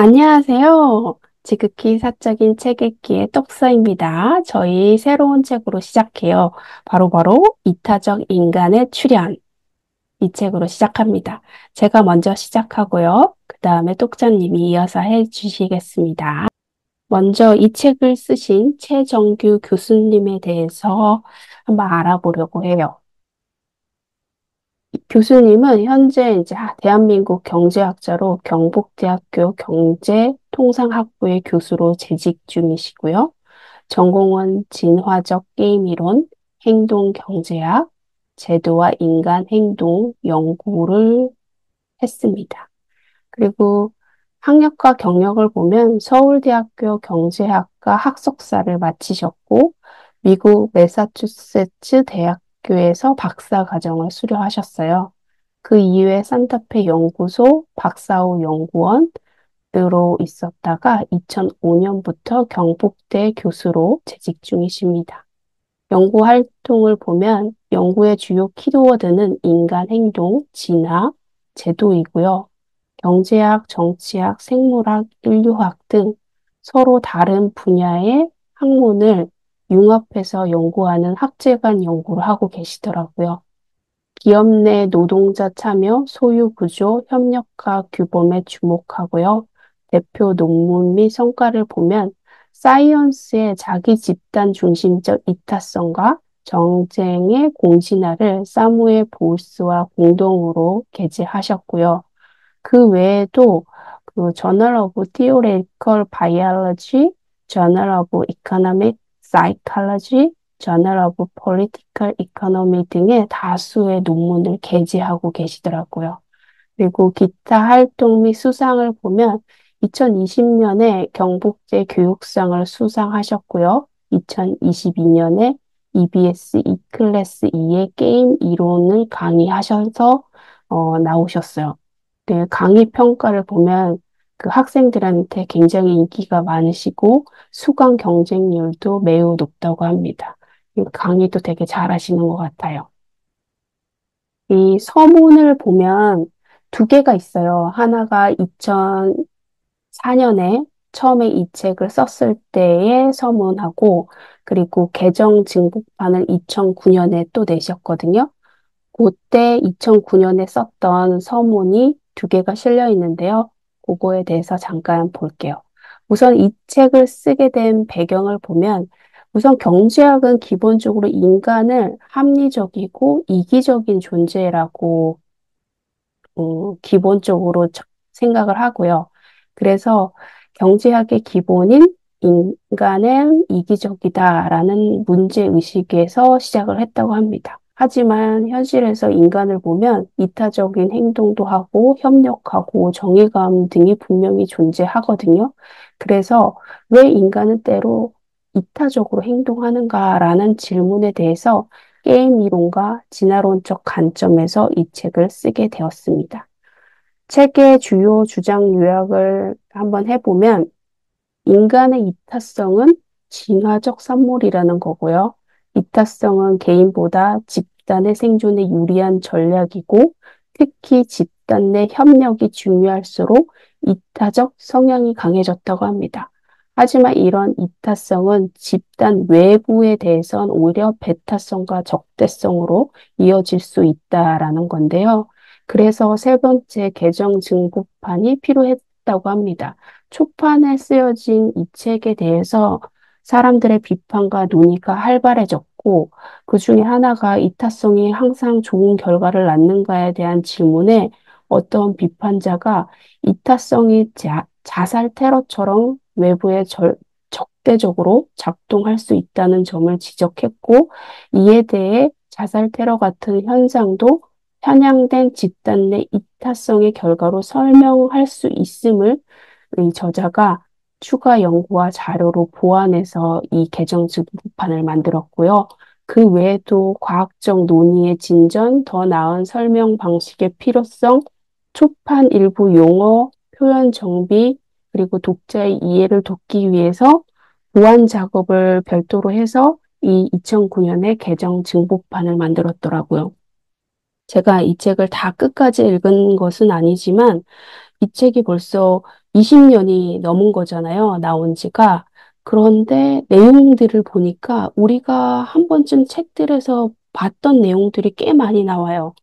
안녕하세요. 지극히 사적인 책 읽기의 똑서입니다. 저희 새로운 책으로 시작해요. 바로바로 이타적 인간의 출현. 이 책으로 시작합니다. 제가 먼저 시작하고요. 그 다음에 똑자님이 이어서 해주시겠습니다. 먼저 이 책을 쓰신 최정규 교수님에 대해서 한번 알아보려고 해요. 교수님은 현재 이제 대한민국 경제학자로 경북대학교 경제통상학부의 교수로 재직 중이시고요. 전공은 진화적 게임 이론, 행동 경제학, 제도와 인간 행동 연구를 했습니다. 그리고 학력과 경력을 보면 서울대학교 경제학과 학석사를 마치셨고, 미국 매사추세츠 대학교에서 박사 과정을 수료하셨어요. 그 이후에 산타페 연구소 박사후 연구원으로 있었다가 2005년부터 경북대 교수로 재직 중이십니다. 연구 활동을 보면 연구의 주요 키워드는 인간 행동, 진화, 제도이고요. 경제학, 정치학, 생물학, 인류학 등 서로 다른 분야의 학문을 융합해서 연구하는 학제간 연구를 하고 계시더라고요. 기업 내 노동자 참여, 소유 구조, 협력과 규범에 주목하고요. 대표 논문 및 성과를 보면 사이언스의 자기 집단 중심적 이타성과 정쟁의 공신화를 사무엘 보울스와 공동으로 게재하셨고요. 그 외에도 그 Journal of Theoretical Biology, Journal of Economic Psychology, Journal of Political Economy 등의 다수의 논문을 게재하고 계시더라고요. 그리고 기타 활동 및 수상을 보면 2020년에 경북대 교육상을 수상하셨고요. 2022년에 EBS E클래스 2의 게임 이론을 강의하셔서 나오셨어요. 네, 강의 평가를 보면 그 학생들한테 굉장히 인기가 많으시고 수강 경쟁률도 매우 높다고 합니다. 이 강의도 되게 잘하시는 것 같아요. 이 서문을 보면 두 개가 있어요. 하나가 2004년에 처음에 이 책을 썼을 때의 서문하고 그리고 개정 증국판을 2009년에 또 내셨거든요. 그때 2009년에 썼던 서문이 두 개가 실려 있는데요. 그거에 대해서 잠깐 볼게요. 우선 이 책을 쓰게 된 배경을 보면 우선 경제학은 기본적으로 인간을 합리적이고 이기적인 존재라고 기본적으로 생각을 하고요. 그래서 경제학의 기본인 인간은 이기적이다라는 문제의식에서 시작을 했다고 합니다. 하지만 현실에서 인간을 보면 이타적인 행동도 하고 협력하고 정의감 등이 분명히 존재하거든요. 그래서 왜 인간은 때로 이타적으로 행동하는가라는 질문에 대해서 게임 이론과 진화론적 관점에서 이 책을 쓰게 되었습니다. 책의 주요 주장 요약을 한번 해보면 인간의 이타성은 진화적 산물이라는 거고요. 이타성은 개인보다 집단의 생존에 유리한 전략이고 특히 집단 내 협력이 중요할수록 이타적 성향이 강해졌다고 합니다. 하지만 이런 이타성은 집단 외부에 대해선 오히려 배타성과 적대성으로 이어질 수 있다라는 건데요. 그래서 세 번째 개정 증국판이 필요했다고 합니다. 초판에 쓰여진 이 책에 대해서 사람들의 비판과 논의가 활발해졌고, 그 중에 하나가 이타성이 항상 좋은 결과를 낳는가에 대한 질문에 어떤 비판자가 이타성이 자살 테러처럼 외부에 적대적으로 작동할 수 있다는 점을 지적했고, 이에 대해 자살 테러 같은 현상도 편향된 집단 내 이타성의 결과로 설명할 수 있음을 이 저자가 추가 연구와 자료로 보완해서 이 개정 증후판을 만들었고요. 그 외에도 과학적 논의의 진전, 더 나은 설명 방식의 필요성, 초판 일부 용어, 표현 정비, 그리고 독자의 이해를 돕기 위해서 보완 작업을 별도로 해서 이 2009년에 개정 증복판을 만들었더라고요. 제가 이 책을 다 끝까지 읽은 것은 아니지만 이 책이 벌써 20년이 넘은 거잖아요. 나온 지가. 그런데 내용들을 보니까 우리가 한 번쯤 책들에서 봤던 내용들이 꽤 많이 나와요.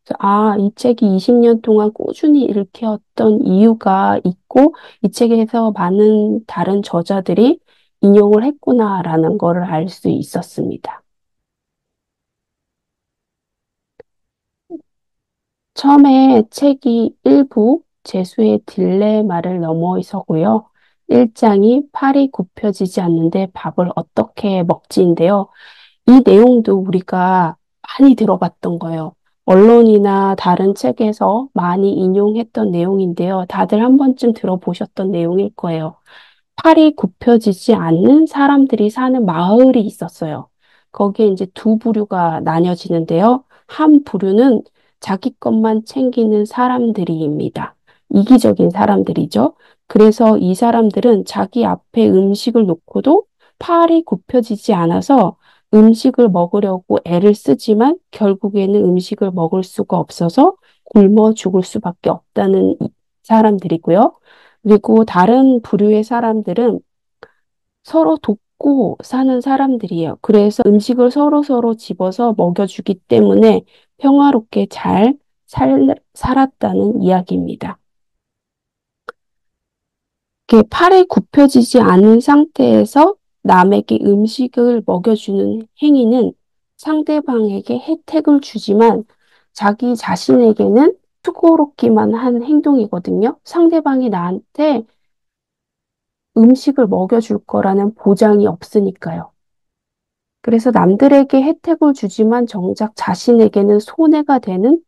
그래서 이 책이 20년 동안 꾸준히 읽혔던 이유가 있고, 이 책에서 많은 다른 저자들이 인용을 했구나라는 거를 알 수 있었습니다. 처음에 책이 1부 제수의 딜레마를 넘어서고요. 1장이 팔이 굽혀지지 않는데 밥을 어떻게 먹지인데요. 이 내용도 우리가 많이 들어봤던 거예요. 언론이나 다른 책에서 많이 인용했던 내용인데요. 다들 한 번쯤 들어보셨던 내용일 거예요. 팔이 굽혀지지 않는 사람들이 사는 마을이 있었어요. 거기에 이제 두 부류가 나뉘어지는데요. 한 부류는 자기 것만 챙기는 사람들입니다. 이기적인 사람들이죠. 그래서 이 사람들은 자기 앞에 음식을 놓고도 팔이 굽혀지지 않아서 음식을 먹으려고 애를 쓰지만 결국에는 음식을 먹을 수가 없어서 굶어 죽을 수밖에 없다는 사람들이고요. 그리고 다른 부류의 사람들은 서로 돕고 사는 사람들이에요. 그래서 음식을 서로서로 집어서 먹여주기 때문에 평화롭게 잘 살았다는 이야기입니다. 이렇게 팔이 굽혀지지 않은 상태에서 남에게 음식을 먹여주는 행위는 상대방에게 혜택을 주지만 자기 자신에게는 수고롭기만 한 행동이거든요. 상대방이 나한테 음식을 먹여줄 거라는 보장이 없으니까요. 그래서 남들에게 혜택을 주지만 정작 자신에게는 손해가 되는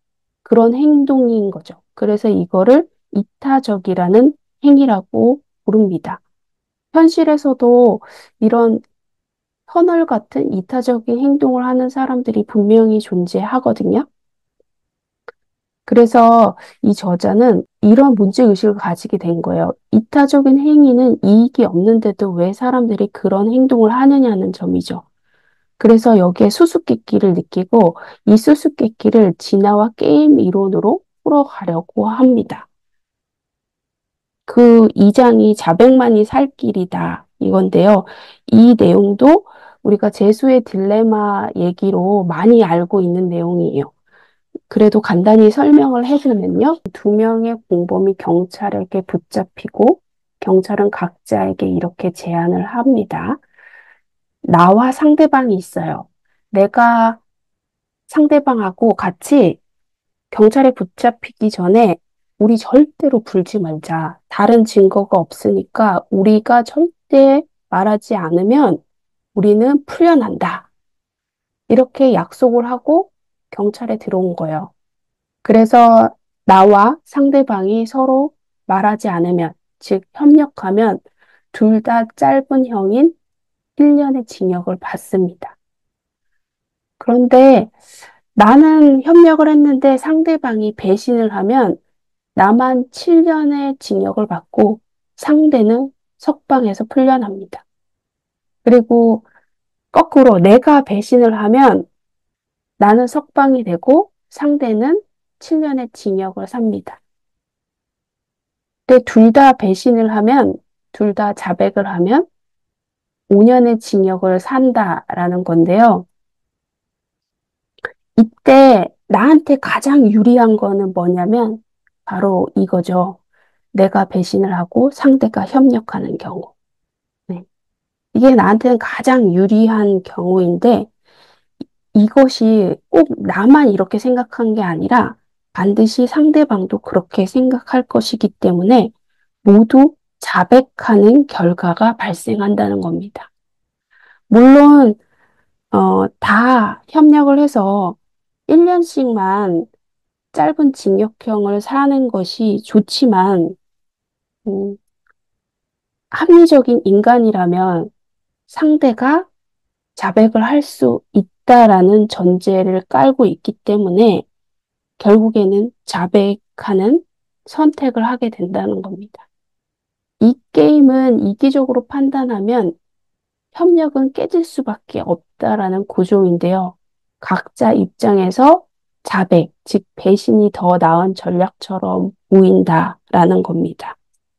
그런 행동인 거죠. 그래서 이거를 이타적이라는 행위라고 부릅니다. 현실에서도 이런 터널 같은 이타적인 행동을 하는 사람들이 분명히 존재하거든요. 그래서 이 저자는 이런 문제의식을 가지게 된 거예요. 이타적인 행위는 이익이 없는데도 왜 사람들이 그런 행동을 하느냐는 점이죠. 그래서 여기에 수수께끼를 느끼고 이 수수께끼를 진화와 게임 이론으로 풀어가려고 합니다. 그 2장이 자백만이 살 길이다 이건데요. 이 내용도 우리가 제수의 딜레마 얘기로 많이 알고 있는 내용이에요. 그래도 간단히 설명을 해주면요. 두 명의 공범이 경찰에게 붙잡히고 경찰은 각자에게 이렇게 제안을 합니다. 나와 상대방이 있어요. 내가 상대방하고 같이 경찰에 붙잡히기 전에 우리 절대로 불지 말자. 다른 증거가 없으니까 우리가 절대 말하지 않으면 우리는 풀려난다. 이렇게 약속을 하고 경찰에 들어온 거예요. 그래서 나와 상대방이 서로 말하지 않으면, 즉 협력하면 둘 다 짧은 형인 1년의 징역을 받습니다. 그런데 나는 협력을 했는데 상대방이 배신을 하면 나만 7년의 징역을 받고 상대는 석방에서 풀려납니다. 그리고 거꾸로 내가 배신을 하면 나는 석방이 되고 상대는 7년의 징역을 삽니다. 근데 둘 다 배신을 하면, 둘 다 자백을 하면 5년의 징역을 산다라는 건데요. 이때 나한테 가장 유리한 거는 뭐냐면 바로 이거죠. 내가 배신을 하고 상대가 협력하는 경우. 네. 이게 나한테는 가장 유리한 경우인데 이것이 꼭 나만 이렇게 생각한 게 아니라 반드시 상대방도 그렇게 생각할 것이기 때문에 모두 자백하는 결과가 발생한다는 겁니다. 물론, 다 협력을 해서 1년씩만 짧은 징역형을 사는 것이 좋지만, 음, 합리적인 인간이라면 상대가 자백을 할 수 있다라는 전제를 깔고 있기 때문에 결국에는 자백하는 선택을 하게 된다는 겁니다. 이 게임은 이기적으로 판단하면 협력은 깨질 수밖에 없다라는 구조인데요. 각자 입장에서 자백, 즉 배신이 더 나은 전략처럼 보인다라는 겁니다.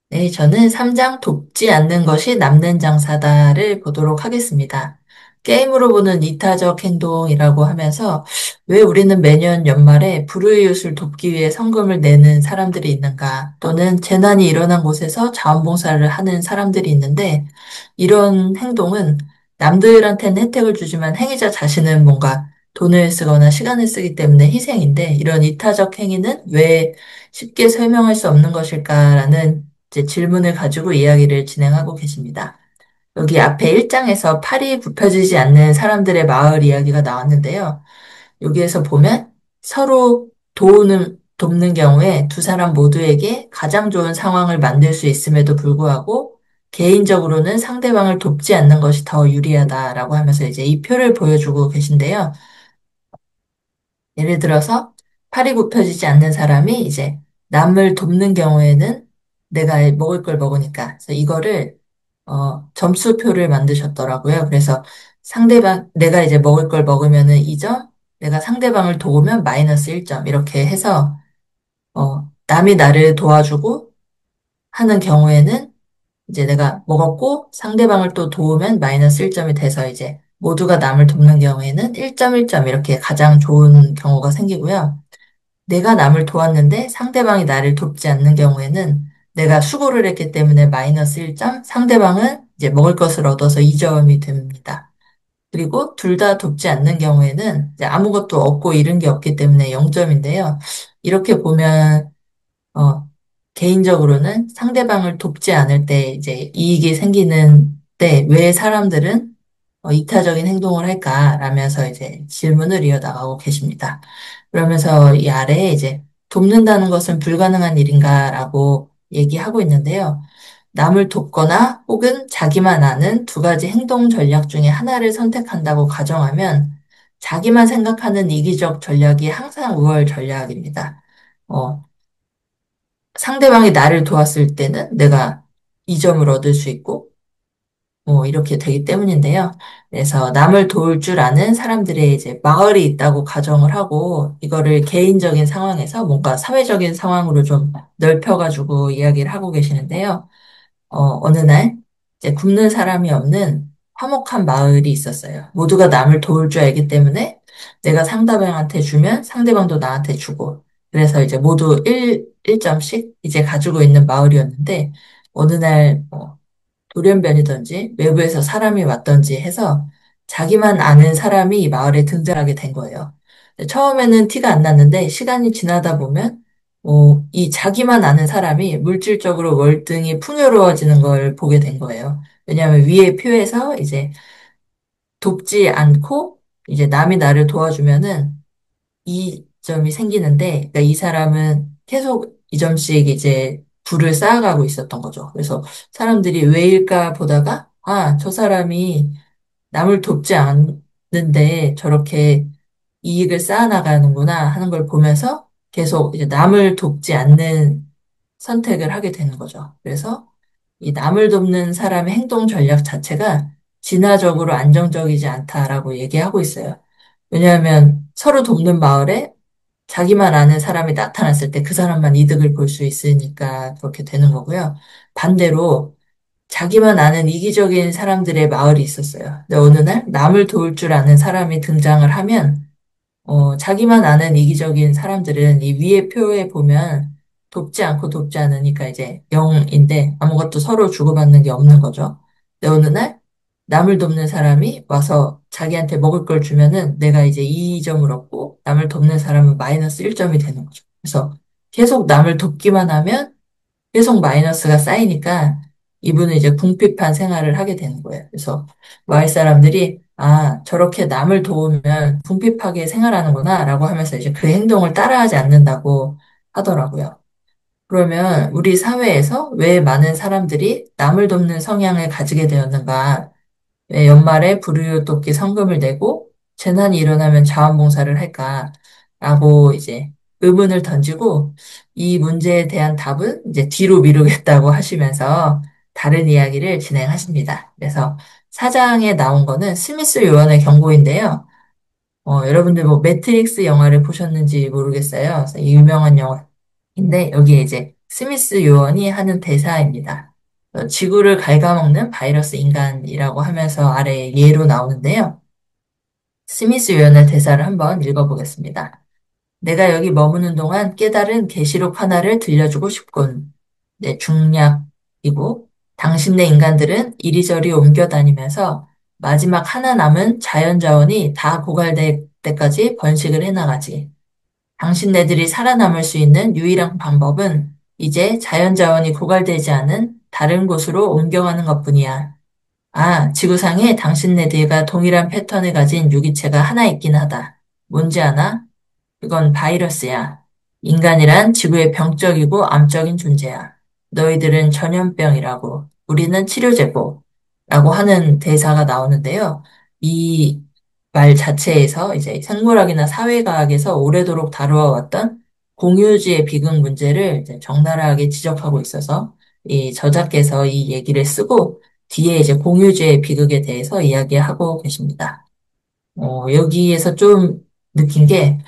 네, 저는 3장 돕지 않는 것이 남는 장사다를 보도록 하겠습니다. 게임으로 보는 이타적 행동이라고 하면서 왜 우리는 매년 연말에 불우이웃을 돕기 위해 성금을 내는 사람들이 있는가, 또는 재난이 일어난 곳에서 자원봉사를 하는 사람들이 있는데, 이런 행동은 남들한테는 혜택을 주지만 행위자 자신은 뭔가 돈을 쓰거나 시간을 쓰기 때문에 희생인데, 이런 이타적 행위는 왜 쉽게 설명할 수 없는 것일까라는 이제 질문을 가지고 이야기를 진행하고 계십니다. 여기 앞에 1장에서 팔이 굽혀지지 않는 사람들의 마을 이야기가 나왔는데요. 여기에서 보면 서로 돕는 경우에 두 사람 모두에게 가장 좋은 상황을 만들 수 있음에도 불구하고 개인적으로는 상대방을 돕지 않는 것이 더 유리하다라고 하면서 이제 이 표를 보여주고 계신데요. 예를 들어서 팔이 굽혀지지 않는 사람이 이제 남을 돕는 경우에는 내가 먹을 걸 먹으니까. 그래서 이거를 점수표를 만드셨더라고요. 그래서 내가 이제 먹을 걸 먹으면은 2점, 내가 상대방을 도우면 마이너스 1점, 이렇게 해서, 남이 나를 도와주고 하는 경우에는 이제 내가 먹었고 상대방을 또 도우면 마이너스 1점이 돼서 이제 모두가 남을 돕는 경우에는 1점, 1점 이렇게 가장 좋은 경우가 생기고요. 내가 남을 도왔는데 상대방이 나를 돕지 않는 경우에는 내가 수고를 했기 때문에 마이너스 1점, 상대방은 이제 먹을 것을 얻어서 2점이 됩니다. 그리고 둘 다 돕지 않는 경우에는 이제 아무것도 얻고 잃은 게 없기 때문에 0점인데요. 이렇게 보면 어, 개인적으로는 상대방을 돕지 않을 때 이제 이익이 생기는 때 왜 사람들은 이타적인 행동을 할까라면서 이제 질문을 이어나가고 계십니다. 그러면서 이 아래에 이제 돕는다는 것은 불가능한 일인가라고 얘기하고 있는데요. 남을 돕거나 혹은 자기만 아는 두 가지 행동 전략 중에 하나를 선택한다고 가정하면 자기만 생각하는 이기적 전략이 항상 우월 전략입니다. 어, 상대방이 나를 도왔을 때는 내가 이 점을 얻을 수 있고, 이렇게 되기 때문인데요. 그래서 남을 도울 줄 아는 사람들의 이제 마을이 있다고 가정을 하고, 이거를 개인적인 상황에서 뭔가 사회적인 상황으로 좀 넓혀가지고 이야기를 하고 계시는데요. 어느 날, 이제 굶는 사람이 없는 화목한 마을이 있었어요. 모두가 남을 도울 줄 알기 때문에 내가 상대방한테 주면 상대방도 나한테 주고, 그래서 이제 모두 1점씩 이제 가지고 있는 마을이었는데, 어느 날, 돌연변이든지 외부에서 사람이 왔든지 해서 자기만 아는 사람이 이 마을에 등장하게 된 거예요. 처음에는 티가 안 났는데 시간이 지나다 보면 이 자기만 아는 사람이 물질적으로 월등히 풍요로워지는 걸 보게 된 거예요. 왜냐하면 위에 표에서 이제 돕지 않고 이제 남이 나를 도와주면은 이 점이 생기는데, 그러니까 이 사람은 계속 이 점씩 이제 부를 쌓아가고 있었던 거죠. 그래서 사람들이 왜일까 보다가, 아, 저 사람이 남을 돕지 않는데 저렇게 이익을 쌓아나가는구나 하는 걸 보면서 계속 이제 남을 돕지 않는 선택을 하게 되는 거죠. 그래서 이 남을 돕는 사람의 행동 전략 자체가 진화적으로 안정적이지 않다라고 얘기하고 있어요. 왜냐하면 서로 돕는 마을에 자기만 아는 사람이 나타났을 때 그 사람만 이득을 볼 수 있으니까 그렇게 되는 거고요. 반대로 자기만 아는 이기적인 사람들의 마을이 있었어요. 근데 어느 날 남을 도울 줄 아는 사람이 등장을 하면 자기만 아는 이기적인 사람들은 이 위에 표에 보면 돕지 않고 돕지 않으니까 이제 0인데 아무것도 서로 주고받는 게 없는 거죠. 근데 어느 날 남을 돕는 사람이 와서 자기한테 먹을 걸 주면은 내가 이제 2점을 얻고 남을 돕는 사람은 마이너스 1점이 되는 거죠. 그래서 계속 남을 돕기만 하면 계속 마이너스가 쌓이니까 이분은 이제 궁핍한 생활을 하게 되는 거예요. 그래서 마을 사람들이 아, 저렇게 남을 도우면 궁핍하게 생활하는구나 라고 하면서 이제 그 행동을 따라하지 않는다고 하더라고요. 그러면 우리 사회에서 왜 많은 사람들이 남을 돕는 성향을 가지게 되었는가? 왜 연말에 불우이웃 돕기 성금을 내고 재난이 일어나면 자원봉사를 할까라고 이제 의문을 던지고 이 문제에 대한 답은 이제 뒤로 미루겠다고 하시면서 다른 이야기를 진행하십니다. 그래서 사장에 나온 거는 스미스 요원의 경고인데요. 여러분들 뭐 매트릭스 영화를 보셨는지 모르겠어요. 그래서 이 유명한 영화인데 여기에 이제 스미스 요원이 하는 대사입니다. 지구를 갉아먹는 바이러스 인간이라고 하면서 아래 예로 나오는데요. 스미스 요원의 대사를 한번 읽어보겠습니다. 내가 여기 머무는 동안 깨달은 계시록 하나를 들려주고 싶군. 네, 중략이고 당신네 인간들은 이리저리 옮겨 다니면서 마지막 하나 남은 자연 자원이 다 고갈될 때까지 번식을 해나가지. 당신네들이 살아남을 수 있는 유일한 방법은 이제 자연 자원이 고갈되지 않은 다른 곳으로 옮겨가는 것뿐이야. 아, 지구상에 당신네들과 동일한 패턴을 가진 유기체가 하나 있긴 하다. 뭔지 아나? 그건 바이러스야. 인간이란 지구의 병적이고 암적인 존재야. 너희들은 전염병이라고, 우리는 치료제고, 라고 하는 대사가 나오는데요. 이 말 자체에서 이제 생물학이나 사회과학에서 오래도록 다루어왔던 공유주의 비극 문제를 이제 적나라하게 지적하고 있어서 이 저자께서 이 얘기를 쓰고 뒤에 이제 공유주의 비극에 대해서 이야기하고 계십니다. 여기에서 좀 느낀 게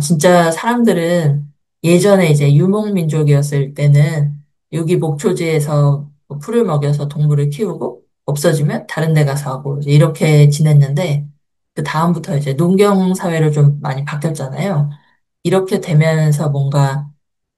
진짜 사람들은 예전에 이제 유목민족이었을 때는 여기 목초지에서 뭐 풀을 먹여서 동물을 키우고 없어지면 다른 데 가서 하고 이제 이렇게 지냈는데 그 다음부터 이제 농경 사회로 좀 많이 바뀌었잖아요. 이렇게 되면서 뭔가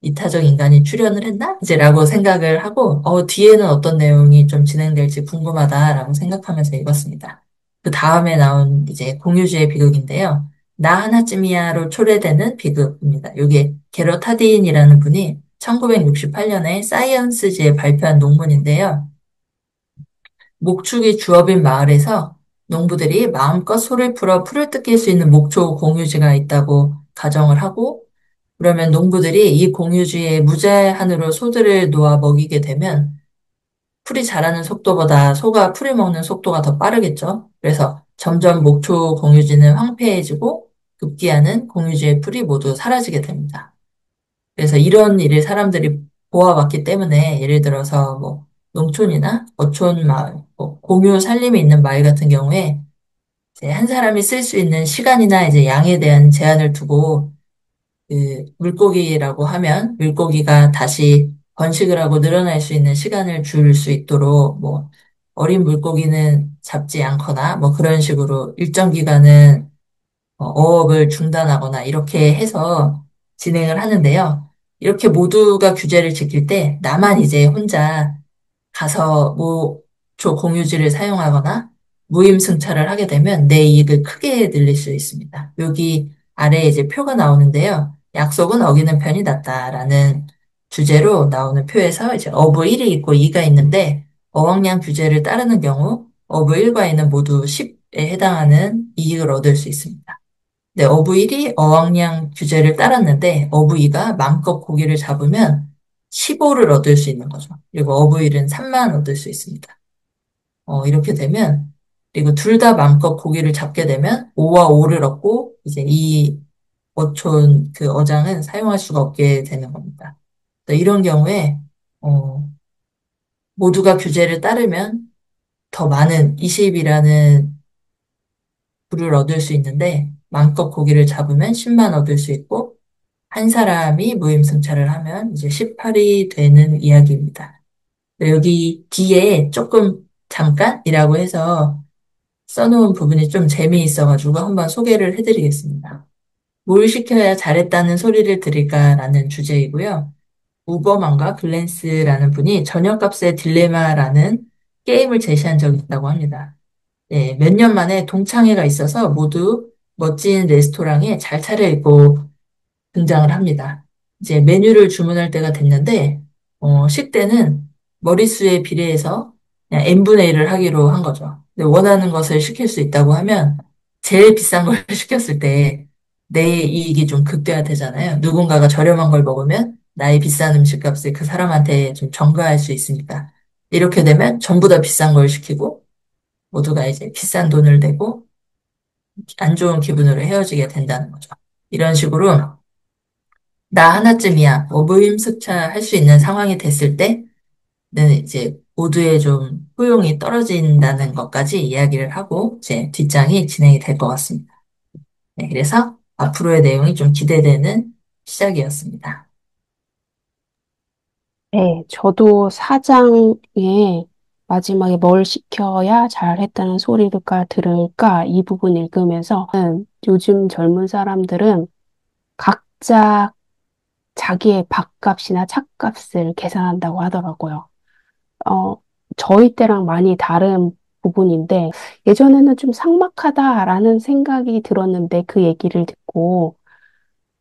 이타적 인간이 출현을 했나? 이제 라고 생각을 하고, 뒤에는 어떤 내용이 좀 진행될지 궁금하다라고 생각하면서 읽었습니다. 그 다음에 나온 이제 공유주의 비극인데요. 나 하나쯤이야로 초래되는 비극입니다. 이게 게럿 하딘이라는 분이 1968년에 사이언스지에 발표한 논문인데요. 목축이 주업인 마을에서 농부들이 마음껏 소를 풀어 풀을 뜯길 수 있는 목초 공유지가 있다고 가정을 하고 그러면 농부들이 이 공유지에 무제한으로 소들을 놓아 먹이게 되면 풀이 자라는 속도보다 소가 풀을 먹는 속도가 더 빠르겠죠. 그래서 점점 목초 공유지는 황폐해지고 급기야는 공유지의 풀이 모두 사라지게 됩니다. 그래서 이런 일을 사람들이 보아왔기 때문에 예를 들어서 뭐 농촌이나 어촌 마을, 뭐 공유 살림이 있는 마을 같은 경우에 이제 한 사람이 쓸 수 있는 시간이나 이제 양에 대한 제한을 두고 그 물고기라고 하면 물고기가 다시 번식을 하고 늘어날 수 있는 시간을 줄 수 있도록 뭐 어린 물고기는 잡지 않거나 뭐 그런 식으로 일정 기간은 어업을 중단하거나 이렇게 해서 진행을 하는데요. 이렇게 모두가 규제를 지킬 때 나만 이제 혼자 가서 뭐 조 공유지를 사용하거나 무임승차를 하게 되면 내 이익을 크게 늘릴 수 있습니다. 여기 아래에 이제 표가 나오는데요. 약속은 어기는 편이 낫다라는 주제로 나오는 표에서 이제 어부 1이 있고 2가 있는데 어왕량 규제를 따르는 경우 어부 1과 2는 모두 10에 해당하는 이익을 얻을 수 있습니다. 네, 어부 1이 어왕량 규제를 따랐는데 어부 2가 마음껏 고기를 잡으면 15를 얻을 수 있는 거죠. 그리고 어부 1은 3만 얻을 수 있습니다. 이렇게 되면 그리고 둘 다 마음껏 고기를 잡게 되면 5와 5를 얻고 이제 이 어촌 그 어장은 사용할 수가 없게 되는 겁니다. 이런 경우에 어, 모두가 규제를 따르면 더 많은 20이라는 부를 얻을 수 있는데 마음껏 고기를 잡으면 10만 얻을 수 있고 한 사람이 무임승차를 하면 이제 18이 되는 이야기입니다. 여기 뒤에 조금 잠깐이라고 해서 써놓은 부분이 좀 재미있어가지고 한번 소개를 해드리겠습니다. 뭘 시켜야 잘했다는 소리를 들을까라는 주제이고요. 우버만과 글랜스라는 분이 저녁값의 딜레마라는 게임을 제시한 적이 있다고 합니다. 네, 몇 년 만에 동창회가 있어서 모두 멋진 레스토랑에 잘 차려입고 등장을 합니다. 이제 메뉴를 주문할 때가 됐는데, 식대는 머릿수에 비례해서 그냥 n분의 1을 하기로 한 거죠. 근데 원하는 것을 시킬 수 있다고 하면 제일 비싼 걸 시켰을 때 내 이익이 좀 극대화되잖아요. 누군가가 저렴한 걸 먹으면 나의 비싼 음식값을 그 사람한테 좀 전가할 수 있으니까. 이렇게 되면 전부 다 비싼 걸 시키고 모두가 이제 비싼 돈을 내고 안 좋은 기분으로 헤어지게 된다는 거죠. 이런 식으로 나 하나쯤이야. 뭐 무임승차 할 수 있는 상황이 됐을 때는 이제 모두의 좀 효용이 떨어진다는 것까지 이야기를 하고 이제 뒷장이 진행이 될 것 같습니다. 네, 그래서 앞으로의 내용이 좀 기대되는 시작이었습니다. 네, 저도 사장에 마지막에 뭘 시켜야 잘했다는 소리가 들을까 이 부분 읽으면서 요즘 젊은 사람들은 각자 자기의 밥값이나 차값을 계산한다고 하더라고요. 어, 저희 때랑 많이 다른 부분인데 예전에는 좀 삭막하다라는 생각이 들었는데 그 얘기를 듣고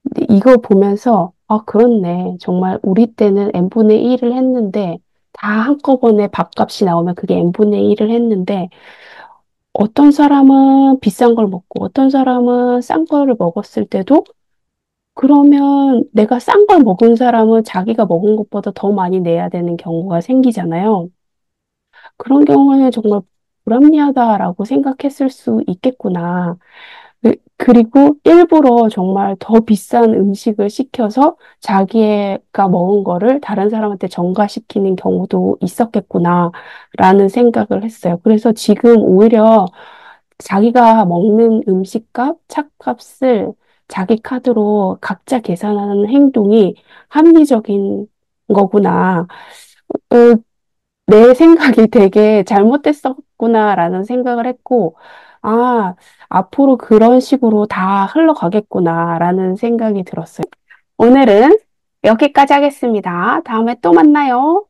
근데 이거 보면서 아, 그렇네. 정말 우리 때는 n분의 1을 했는데 다 한꺼번에 밥값이 나오면 그게 n분의 1을 했는데 어떤 사람은 비싼 걸 먹고 어떤 사람은 싼 거를 먹었을 때도 그러면 내가 싼 걸 먹은 사람은 자기가 먹은 것보다 더 많이 내야 되는 경우가 생기잖아요. 그런 경우에는 정말 불합리하다라고 생각했을 수 있겠구나. 그리고 일부러 정말 더 비싼 음식을 시켜서 자기가 먹은 거를 다른 사람한테 전가시키는 경우도 있었겠구나라는 생각을 했어요. 그래서 지금 오히려 자기가 먹는 음식값, 차값을 자기 카드로 각자 계산하는 행동이 합리적인 거구나. 어, 내 생각이 되게 잘못됐었구나라는 생각을 했고, 아, 앞으로 그런 식으로 다 흘러가겠구나라는 생각이 들었어요. 오늘은 여기까지 하겠습니다. 다음에 또 만나요.